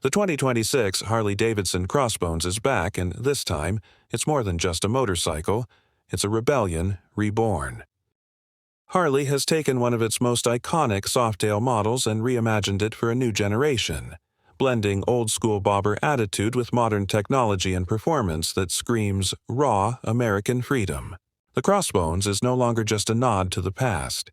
The 2026 Harley-Davidson Crossbones is back, and this time, it's more than just a motorcycle. It's a rebellion reborn. Harley has taken one of its most iconic softail models and reimagined it for a new generation, blending old-school bobber attitude with modern technology and performance that screams raw American freedom. The Crossbones is no longer just a nod to the past.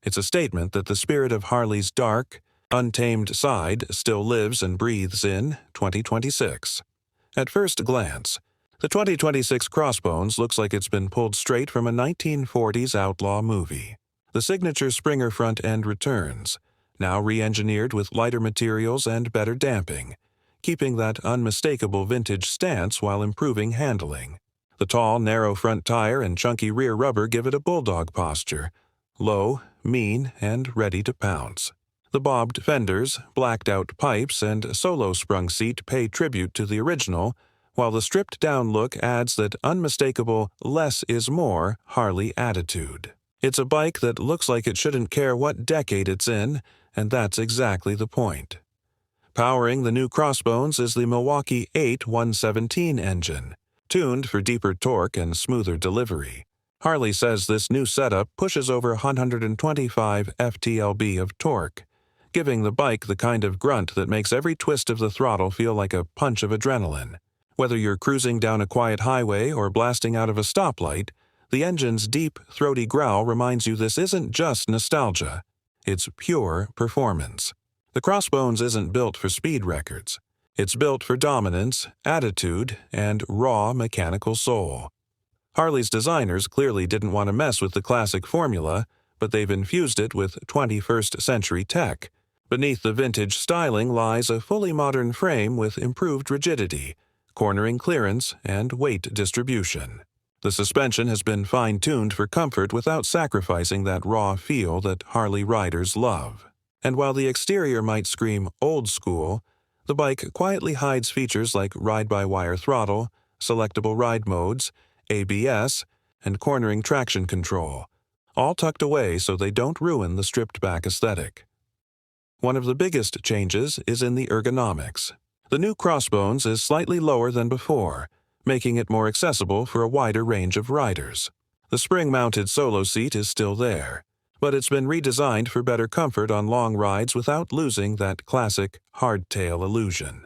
It's a statement that the spirit of Harley's dark, untamed side still lives and breathes in 2026. At first glance, the 2026 Crossbones looks like it's been pulled straight from a 1940s outlaw movie. The signature Springer front end returns, now re-engineered with lighter materials and better damping, keeping that unmistakable vintage stance while improving handling. The tall, narrow front tire and chunky rear rubber give it a bulldog posture, low, mean, and ready to pounce. The bobbed fenders, blacked-out pipes, and solo-sprung seat pay tribute to the original, while the stripped-down look adds that unmistakable less is more Harley attitude. It's a bike that looks like it shouldn't care what decade it's in, and that's exactly the point. Powering the new Crossbones is the Milwaukee 8 117 engine, tuned for deeper torque and smoother delivery. Harley says this new setup pushes over 125 ft-lb of torque, giving the bike the kind of grunt that makes every twist of the throttle feel like a punch of adrenaline. Whether you're cruising down a quiet highway or blasting out of a stoplight, the engine's deep, throaty growl reminds you this isn't just nostalgia. It's pure performance. The Crossbones isn't built for speed records. It's built for dominance, attitude, and raw mechanical soul. Harley's designers clearly didn't want to mess with the classic formula, but they've infused it with 21st century tech. Beneath the vintage styling lies a fully modern frame with improved rigidity, cornering clearance, and weight distribution. The suspension has been fine-tuned for comfort without sacrificing that raw feel that Harley riders love. And while the exterior might scream old school, the bike quietly hides features like ride-by-wire throttle, selectable ride modes, ABS, and cornering traction control, all tucked away so they don't ruin the stripped-back aesthetic. One of the biggest changes is in the ergonomics. The new Crossbones is slightly lower than before, making it more accessible for a wider range of riders. The spring-mounted solo seat is still there, but it's been redesigned for better comfort on long rides without losing that classic hardtail illusion.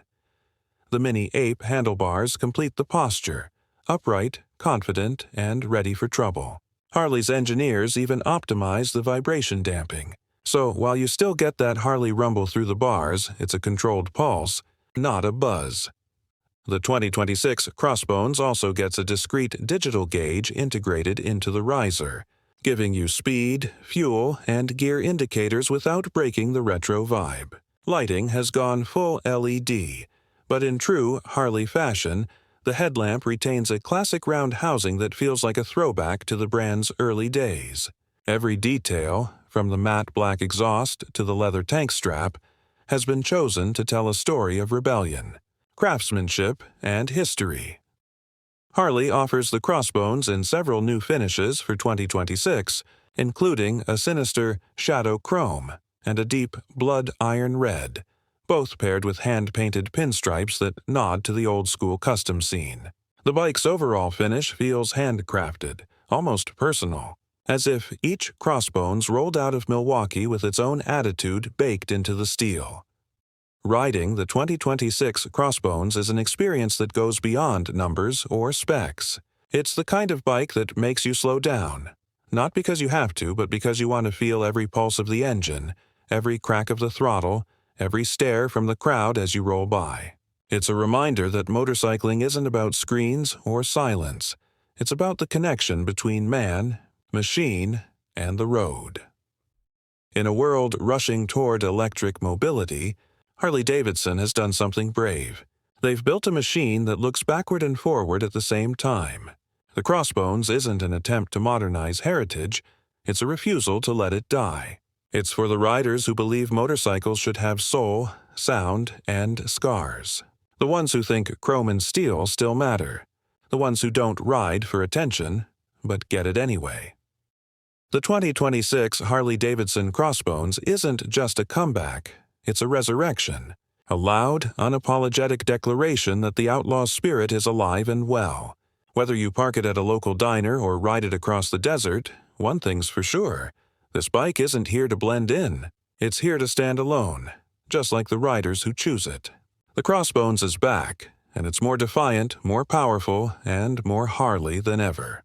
The mini ape handlebars complete the posture, upright, confident, and ready for trouble. Harley's engineers even optimize the vibration damping, so while you still get that Harley rumble through the bars, it's a controlled pulse, not a buzz. The 2026 Crossbones also gets a discrete digital gauge integrated into the riser, giving you speed, fuel, and gear indicators without breaking the retro vibe. Lighting has gone full LED, but in true Harley fashion, the headlamp retains a classic round housing that feels like a throwback to the brand's early days. Every detail, from the matte black exhaust to the leather tank strap, has been chosen to tell a story of rebellion, craftsmanship, and history. Harley offers the Crossbones in several new finishes for 2026, including a sinister shadow chrome and a deep blood iron red, both paired with hand-painted pinstripes that nod to the old-school custom scene. The bike's overall finish feels handcrafted, almost personal, as if each Crossbones rolled out of Milwaukee with its own attitude baked into the steel. Riding the 2026 Crossbones is an experience that goes beyond numbers or specs. It's the kind of bike that makes you slow down, not because you have to, but because you want to feel every pulse of the engine, every crack of the throttle, every stare from the crowd as you roll by. It's a reminder that motorcycling isn't about screens or silence. It's about the connection between man, machine, and the road. In a world rushing toward electric mobility, Harley-Davidson has done something brave. They've built a machine that looks backward and forward at the same time. The Crossbones isn't an attempt to modernize heritage, it's a refusal to let it die. It's for the riders who believe motorcycles should have soul, sound, and scars. The ones who think chrome and steel still matter. The ones who don't ride for attention, but get it anyway. The 2026 Harley-Davidson Crossbones isn't just a comeback, it's a resurrection. A loud, unapologetic declaration that the outlaw's spirit is alive and well. Whether you park it at a local diner or ride it across the desert, one thing's for sure. This bike isn't here to blend in. It's here to stand alone, just like the riders who choose it. The Crossbones is back, and it's more defiant, more powerful, and more Harley than ever.